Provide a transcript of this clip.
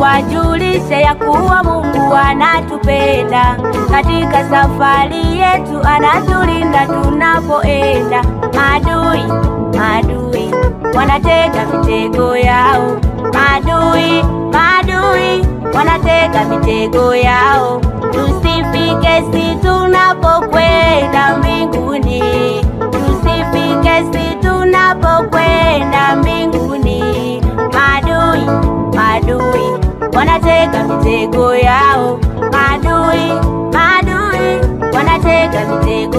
Wajulishe ya kuwa Mungu anatupenda, katika safari yetu anatulinda tunapoenda. Maadui wanatega mitego yao, maadui wanatega mitego yao. Tusifike si tunapokwenda mbinguni, tusifike si tunapokwenda mbinguni. Maadui wanatega mitego yao, maadui wanatega mitego